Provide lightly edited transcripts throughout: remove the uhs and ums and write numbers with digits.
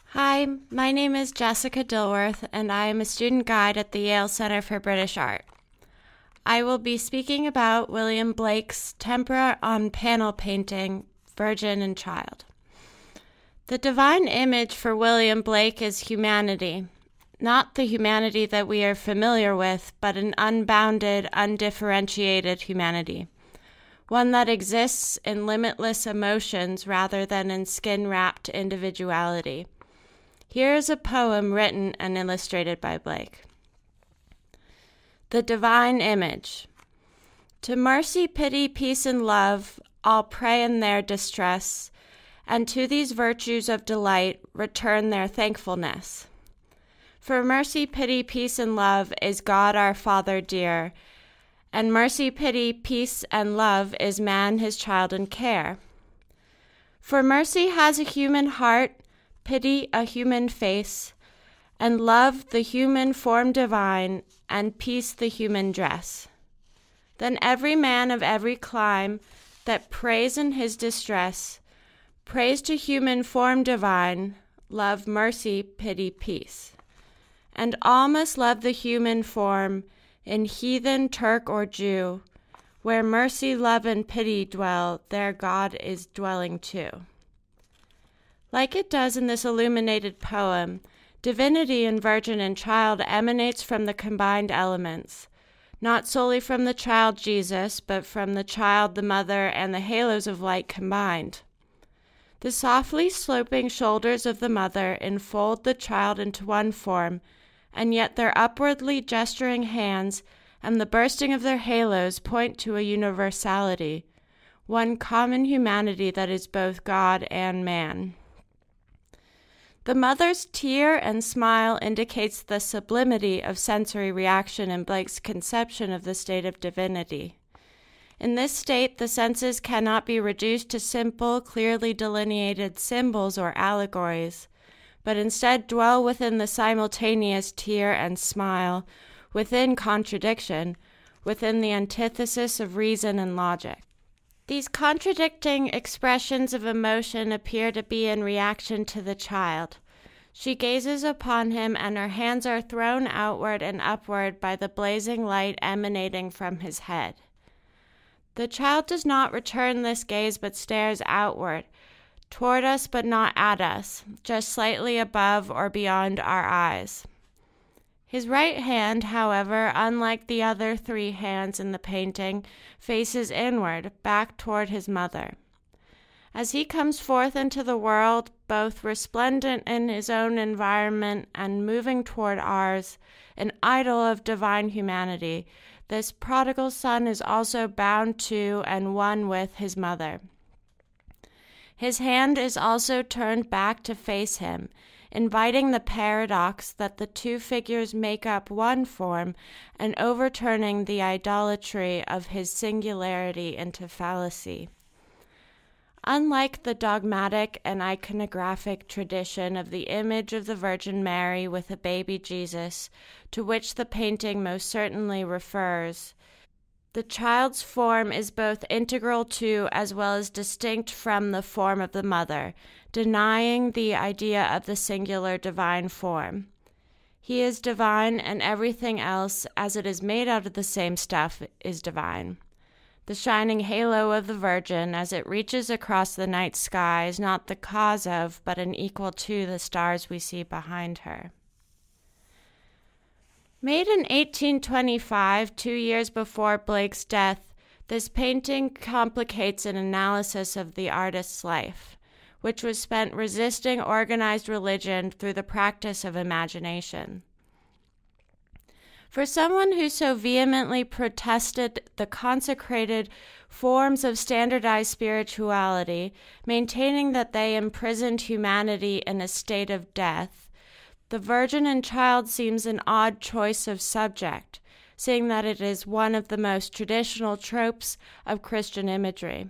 Hi, my name is Jessica Dilworth, and I am a student guide at the Yale Center for British Art. I will be speaking about William Blake's Tempera on panel painting, Virgin and Child. The divine image for William Blake is humanity, not the humanity that we are familiar with, but an unbounded, undifferentiated humanity, one that exists in limitless emotions rather than in skin-wrapped individuality. Here is a poem written and illustrated by Blake. The Divine Image. To mercy, pity, peace, and love, all pray in their distress, and to these virtues of delight return their thankfulness. For mercy, pity, peace, and love is God our Father dear, and mercy, pity, peace, and love is man his child in care. For mercy has a human heart, pity a human face, and love the human form divine, and peace the human dress. Then every man of every clime that prays in his distress, prays to human form divine, love, mercy, pity, peace. And all must love the human form, in heathen, Turk, or Jew. Where mercy, love, and pity dwell, there God is dwelling too. Like it does in this illuminated poem, divinity in Virgin and Child emanates from the combined elements, not solely from the child Jesus, but from the child, the mother, and the halos of light combined. The softly sloping shoulders of the mother enfold the child into one form, and yet their upwardly gesturing hands and the bursting of their halos point to a universality, one common humanity that is both God and man. The mother's tear and smile indicates the sublimity of sensory reaction in Blake's conception of the state of divinity. In this state, the senses cannot be reduced to simple, clearly delineated symbols or allegories, but instead dwell within the simultaneous tear and smile, within contradiction, within the antithesis of reason and logic. These contradicting expressions of emotion appear to be in reaction to the child. She gazes upon him, and her hands are thrown outward and upward by the blazing light emanating from his head. The child does not return this gaze, but stares outward, toward us but not at us, just slightly above or beyond our eyes. His right hand, however, unlike the other three hands in the painting, faces inward, back toward his mother. As he comes forth into the world, both resplendent in his own environment and moving toward ours, an idol of divine humanity, this prodigal son is also bound to and one with his mother. His hand is also turned back to face him, inviting the paradox that the two figures make up one form and overturning the idolatry of his singularity into fallacy. Unlike the dogmatic and iconographic tradition of the image of the Virgin Mary with a baby Jesus, to which the painting most certainly refers, the child's form is both integral to as well as distinct from the form of the mother, denying the idea of the singular divine form. He is divine, and everything else, as it is made out of the same stuff, is divine. The shining halo of the Virgin, as it reaches across the night sky, is not the cause of, but an equal to the stars we see behind her. Made in 1825, 2 years before Blake's death, this painting complicates an analysis of the artist's life, which was spent resisting organized religion through the practice of imagination. For someone who so vehemently protested the consecrated forms of standardized spirituality, maintaining that they imprisoned humanity in a state of death, the Virgin and Child seems an odd choice of subject, seeing that it is one of the most traditional tropes of Christian imagery.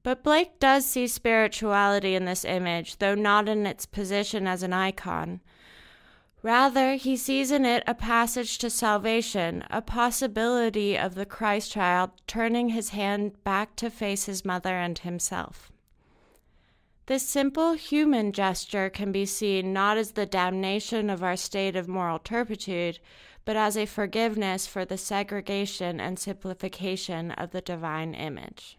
But Blake does see spirituality in this image, though not in its position as an icon. Rather, he sees in it a passage to salvation, a possibility of the Christ child turning his hand back to face his mother and himself. This simple human gesture can be seen not as the damnation of our state of moral turpitude, but as a forgiveness for the segregation and simplification of the divine image.